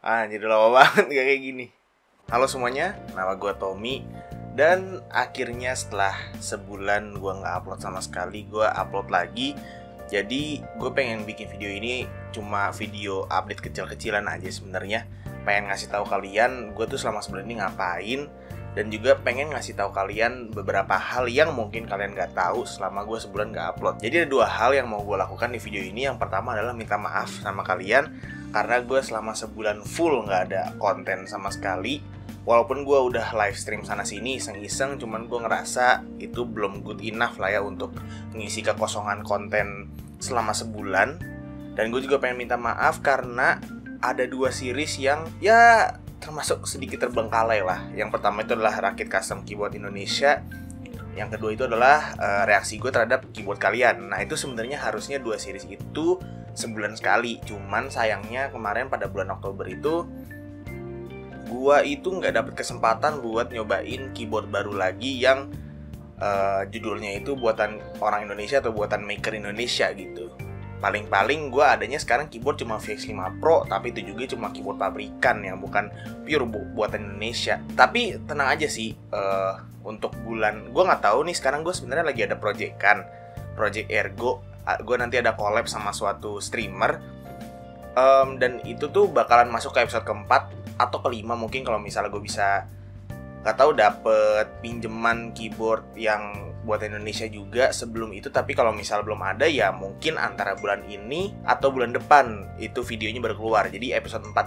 Jadi lama banget gak kayak gini. Halo semuanya, nama gue Tommy. Dan akhirnya setelah sebulan gue gak upload sama sekali, gue upload lagi. Jadi gue pengen bikin video ini cuma video update kecil-kecilan aja sebenarnya. Pengen ngasih tahu kalian gue tuh selama sebulan ini ngapain. Dan juga pengen ngasih tahu kalian beberapa hal yang mungkin kalian gak tahu selama gue sebulan gak upload. Jadi ada dua hal yang mau gue lakukan di video ini. Yang pertama adalah minta maaf sama kalian karena gue selama sebulan full gak ada konten sama sekali. Walaupun gue udah live stream sana-sini iseng-iseng, cuman gue ngerasa itu belum good enough lah ya untuk mengisi kekosongan konten selama sebulan. Dan gue juga pengen minta maaf karena ada dua series yang ya termasuk sedikit terbengkalai lah. Yang pertama itu adalah Rakit Custom Keyboard Indonesia. Yang kedua itu adalah reaksi gue terhadap keyboard kalian. Nah itu sebenarnya harusnya dua series itu sebulan sekali. Cuman sayangnya kemarin pada bulan Oktober itu gue itu nggak dapet kesempatan buat nyobain keyboard baru lagi yang judulnya itu buatan orang Indonesia atau buatan maker Indonesia gitu. Paling-paling gue adanya sekarang keyboard cuma VX5 Pro, tapi itu juga cuma keyboard pabrikan yang bukan pure buatan Indonesia. Tapi tenang aja sih, untuk bulan gue nggak tahu nih, sekarang gue sebenarnya lagi ada project Ergo. Gue nanti ada collab sama suatu streamer, dan itu tuh bakalan masuk ke episode keempat atau kelima mungkin kalau misalnya gue bisa, nggak tahu, dapet pinjeman keyboard yang buatan Indonesia juga sebelum itu. Tapi kalau misal belum ada ya mungkin antara bulan ini atau bulan depan itu videonya baru keluar. Jadi episode 4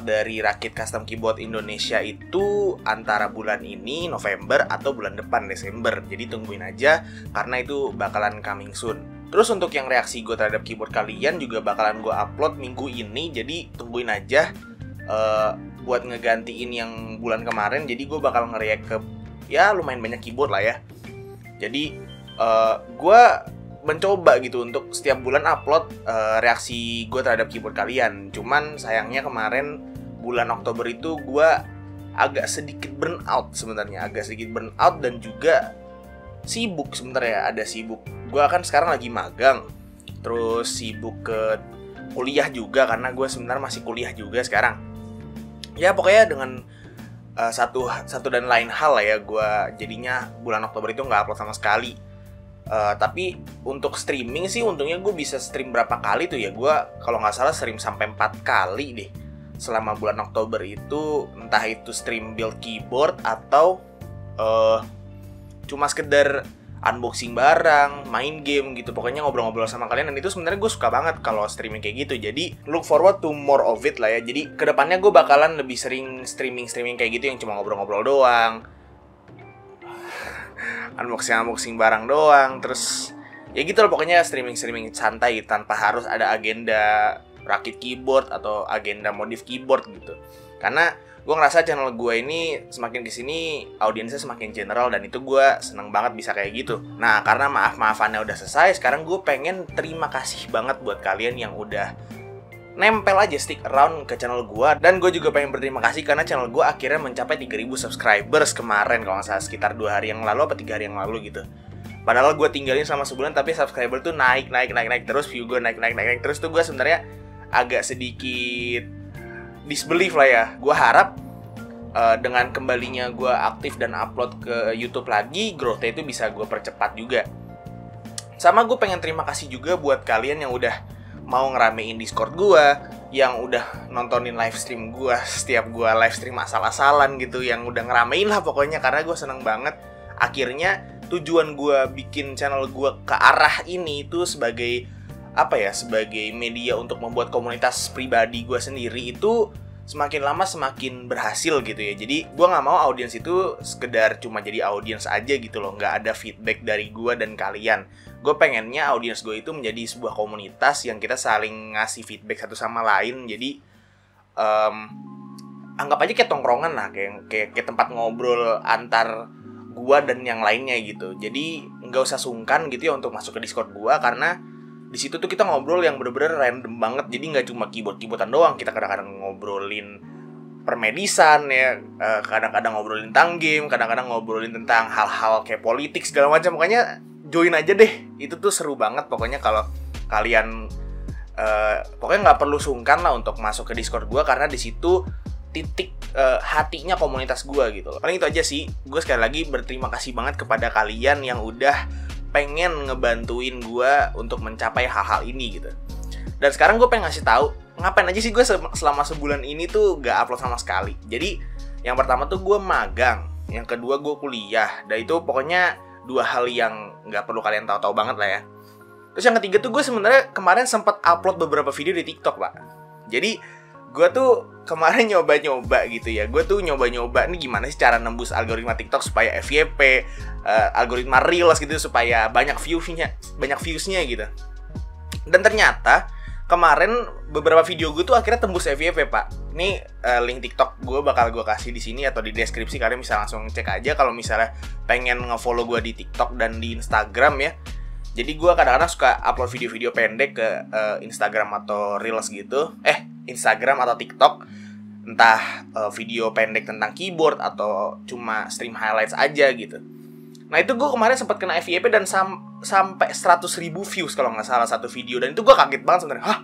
dari Rakit Custom Keyboard Indonesia itu antara bulan ini November atau bulan depan Desember. Jadi tungguin aja karena itu bakalan coming soon. Terus untuk yang reaksi gue terhadap keyboard kalian juga bakalan gue upload minggu ini. Jadi tungguin aja buat ngegantiin yang bulan kemarin. Jadi gue bakal nge-react ke ya lumayan banyak keyboard lah ya. Jadi gue mencoba gitu untuk setiap bulan upload reaksi gue terhadap keyboard kalian. Cuman sayangnya kemarin bulan Oktober itu gue agak sedikit burnout sebenarnya. Dan juga sibuk sebenarnya. Ada sibuk. Gue kan sekarang lagi magang. Terus sibuk ke kuliah juga karena gue sebenarnya masih kuliah juga sekarang. Ya pokoknya dengan satu dan lain hal lah ya, gue jadinya bulan Oktober itu nggak upload sama sekali. Tapi untuk streaming sih untungnya gue bisa stream berapa kali tuh ya. Gue kalau nggak salah stream sampai 4 kali deh selama bulan Oktober itu. Entah itu stream build keyboard atau cuma sekedar unboxing barang, main game gitu. Pokoknya ngobrol-ngobrol sama kalian. Dan itu sebenarnya gue suka banget kalau streaming kayak gitu. Jadi look forward to more of it lah ya. Jadi kedepannya gue bakalan lebih sering streaming kayak gitu yang cuma ngobrol-ngobrol doang, unboxing barang doang. Terus ya gitu loh, pokoknya streaming santai tanpa harus ada agenda rakit keyboard atau agenda modif keyboard gitu. Karena gue ngerasa channel gue ini semakin kesini audiensnya semakin general, dan itu gue seneng banget bisa kayak gitu. Nah karena maaf-maafannya udah selesai, sekarang gue pengen terima kasih banget buat kalian yang udah nempel aja stick around ke channel gue. Dan gue juga pengen berterima kasih karena channel gue akhirnya mencapai 3.000 subscribers kemarin, kalau nggak salah sekitar 2 hari yang lalu apa 3 hari yang lalu gitu. Padahal gue tinggalin selama sebulan tapi subscriber tuh naik terus, view gue naik terus. Tuh gue sebenarnya agak sedikit disbelief lah ya. Gue harap dengan kembalinya gue aktif dan upload ke YouTube lagi, growth-nya itu bisa gue percepat juga. Sama gue pengen terima kasih juga buat kalian yang udah mau ngeramein Discord gue, yang udah nontonin live stream gue setiap gue live stream asal-asalan gitu, yang udah ngeramein lah pokoknya. Karena gue seneng banget. Akhirnya tujuan gue bikin channel gue ke arah ini itu sebagai apa ya, sebagai media untuk membuat komunitas pribadi gue sendiri itu semakin lama semakin berhasil gitu ya. Jadi gue gak mau audiens itu sekedar cuma jadi audiens aja gitu loh, gak ada feedback dari gue dan kalian. Gue pengennya audiens gue itu menjadi sebuah komunitas yang kita saling ngasih feedback satu sama lain. Jadi anggap aja kayak tongkrongan lah, kayak tempat ngobrol antar gue dan yang lainnya gitu. Jadi gak usah sungkan gitu ya untuk masuk ke Discord gue, karena di situ tuh kita ngobrol yang bener-bener random banget. Jadi nggak cuma keyboardan doang, kita kadang-kadang ngobrolin permedisan ya, kadang-kadang ngobrolin tentang game, kadang-kadang ngobrolin tentang hal-hal kayak politik segala macam. Makanya join aja deh. Itu tuh seru banget pokoknya kalau kalian pokoknya nggak perlu sungkan lah untuk masuk ke Discord gue, karena di situ titik hatinya komunitas gue gitu loh. Paling itu aja sih. Gue sekali lagi berterima kasih banget kepada kalian yang udah pengen ngebantuin gue untuk mencapai hal-hal ini gitu. Dan sekarang gue pengen ngasih tahu ngapain aja sih gue selama sebulan ini tuh gak upload sama sekali. Jadi yang pertama tuh gue magang, yang kedua gue kuliah, dan itu pokoknya dua hal yang nggak perlu kalian tahu-tahu banget lah ya. Terus yang ketiga tuh gue sebenarnya kemarin sempat upload beberapa video di TikTok, Pak. Jadi gue tuh kemarin nyoba-nyoba gitu ya. Gue tuh nyoba-nyoba nih gimana sih cara nembus algoritma TikTok supaya FYP, algoritma Reels gitu, supaya banyak viewsnya gitu. Dan ternyata kemarin beberapa video gue tuh akhirnya tembus FYP, Pak. Ini link TikTok gue bakal gue kasih di sini atau di deskripsi, kalian bisa langsung cek aja kalau misalnya pengen nge-follow gue di TikTok dan di Instagram ya. Jadi gue kadang-kadang suka upload video-video pendek ke Instagram atau Reels gitu. Instagram atau TikTok. Entah video pendek tentang keyboard atau cuma stream highlights aja gitu. Nah itu gue kemarin sempat kena FYP dan sampai 100.000 views kalau nggak salah satu video. Dan itu gue kaget banget sebenarnya. Hah?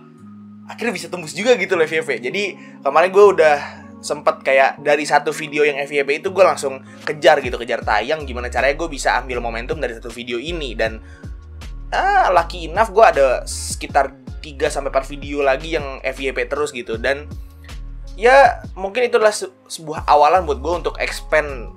Akhirnya bisa tembus juga gitu loh FYP. Jadi kemarin gue udah sempet kayak dari satu video yang FYP itu gue langsung kejar tayang. Gimana caranya gue bisa ambil momentum dari satu video ini. Dan lucky enough gue ada sekitar 3-4 video lagi yang FYP terus gitu. Dan ya mungkin itu adalah sebuah awalan buat gue untuk expand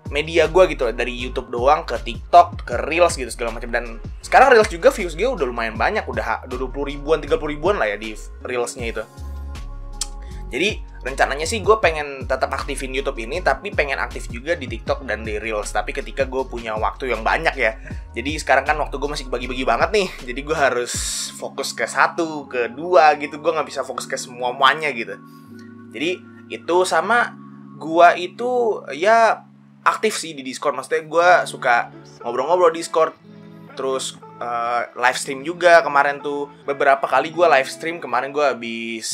media gue gitu, dari YouTube doang ke TikTok, ke Reels gitu segala macam. Dan sekarang Reels juga views gue udah lumayan banyak, udah 20 ribuan, 30 ribuan lah ya di Reelsnya itu. Jadi rencananya sih gue pengen tetap aktifin YouTube ini, tapi pengen aktif juga di TikTok dan di Reels. Tapi ketika gue punya waktu yang banyak ya. Jadi sekarang kan waktu gue masih bagi-bagi banget nih. Jadi gue harus fokus ke satu, ke dua gitu. Gue nggak bisa fokus ke semuanya gitu. Jadi itu sama gue itu ya aktif sih di Discord. Maksudnya gue suka ngobrol-ngobrol di Discord. Terus live stream juga kemarin tuh. Beberapa kali gue live stream. Kemarin gue habis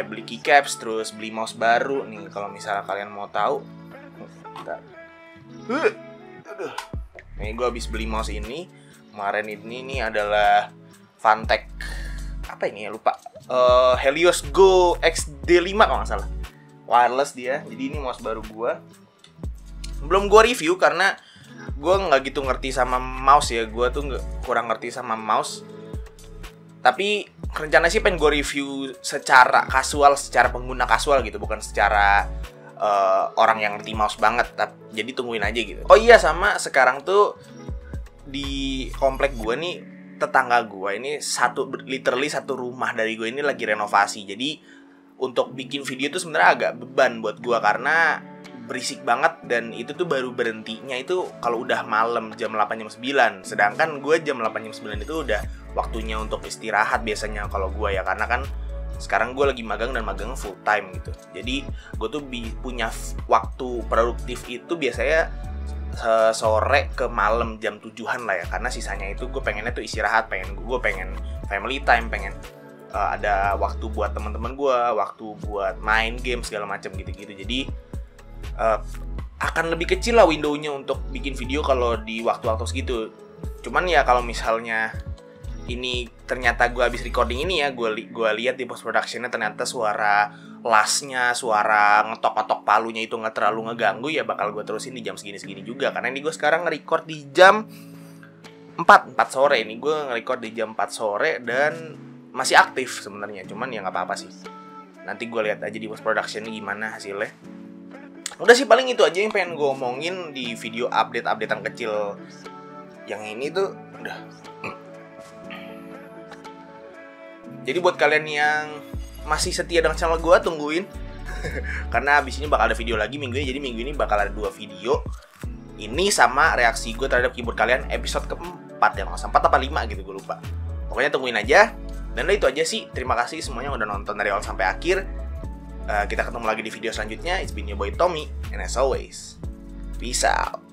beli keycaps, terus beli mouse baru nih. Kalau misalnya kalian mau tahu. Nih gue habis beli mouse ini. Kemarin ini adalah Fantech. Apa ini ya, lupa. Helios Go XD5 kalau nggak salah. Wireless dia. Jadi ini mouse baru gue. Belum gue review karena gue nggak gitu ngerti sama mouse ya. Gue tuh kurang ngerti sama mouse. Tapi rencana sih pengen gue review secara kasual, secara pengguna kasual gitu, bukan secara orang yang ngerti mouse banget. Jadi tungguin aja gitu. Oh iya, sama sekarang tuh di komplek gue nih, tetangga gue ini literally satu rumah dari gue ini lagi renovasi. Jadi untuk bikin video tuh sebenarnya agak beban buat gue karena berisik banget, dan itu tuh baru berhentinya itu kalau udah malam jam 8 jam 9. Sedangkan gue jam 8 jam 9 itu udah waktunya untuk istirahat biasanya kalau gue ya, karena kan sekarang gue lagi magang dan magang full time gitu. Jadi gue tuh punya waktu produktif itu biasanya sore ke malam jam 7-an lah ya, karena sisanya itu gue pengennya tuh istirahat, gue pengen family time, pengen ada waktu buat teman-teman gue, waktu buat main game segala macam gitu-gitu. Jadi akan lebih kecil lah window-nya untuk bikin video kalau di waktu-waktu segitu. Cuman ya kalau misalnya ini ternyata gue habis recording ini ya, gue lihat di post productionnya ternyata suara lasnya, suara ngetok-ngetok palunya itu nggak terlalu ngeganggu, ya bakal gue terusin di jam segini-segini juga. Karena ini gue sekarang nge-record di jam 4 sore. Ini gue nge-record di jam 4 sore dan masih aktif sebenarnya. Cuman ya nggak apa-apa sih. Nanti gue lihat aja di post productionnya gimana hasilnya. Udah sih paling itu aja yang pengen gue omongin di video update-updatean kecil yang ini tuh udah. Jadi buat kalian yang masih setia dengan channel gue, tungguin. Karena abis ini bakal ada video lagi minggu ini. Jadi minggu ini bakal ada 2 video. Ini sama reaksi gue terhadap keyboard kalian episode keempat ya, nggak 4 apa 5 gitu, gue lupa. Pokoknya tungguin aja. Dan itu aja sih. Terima kasih semuanya udah nonton dari awal sampai akhir. Kita ketemu lagi di video selanjutnya. It's been your boy Tommy, and as always, peace out.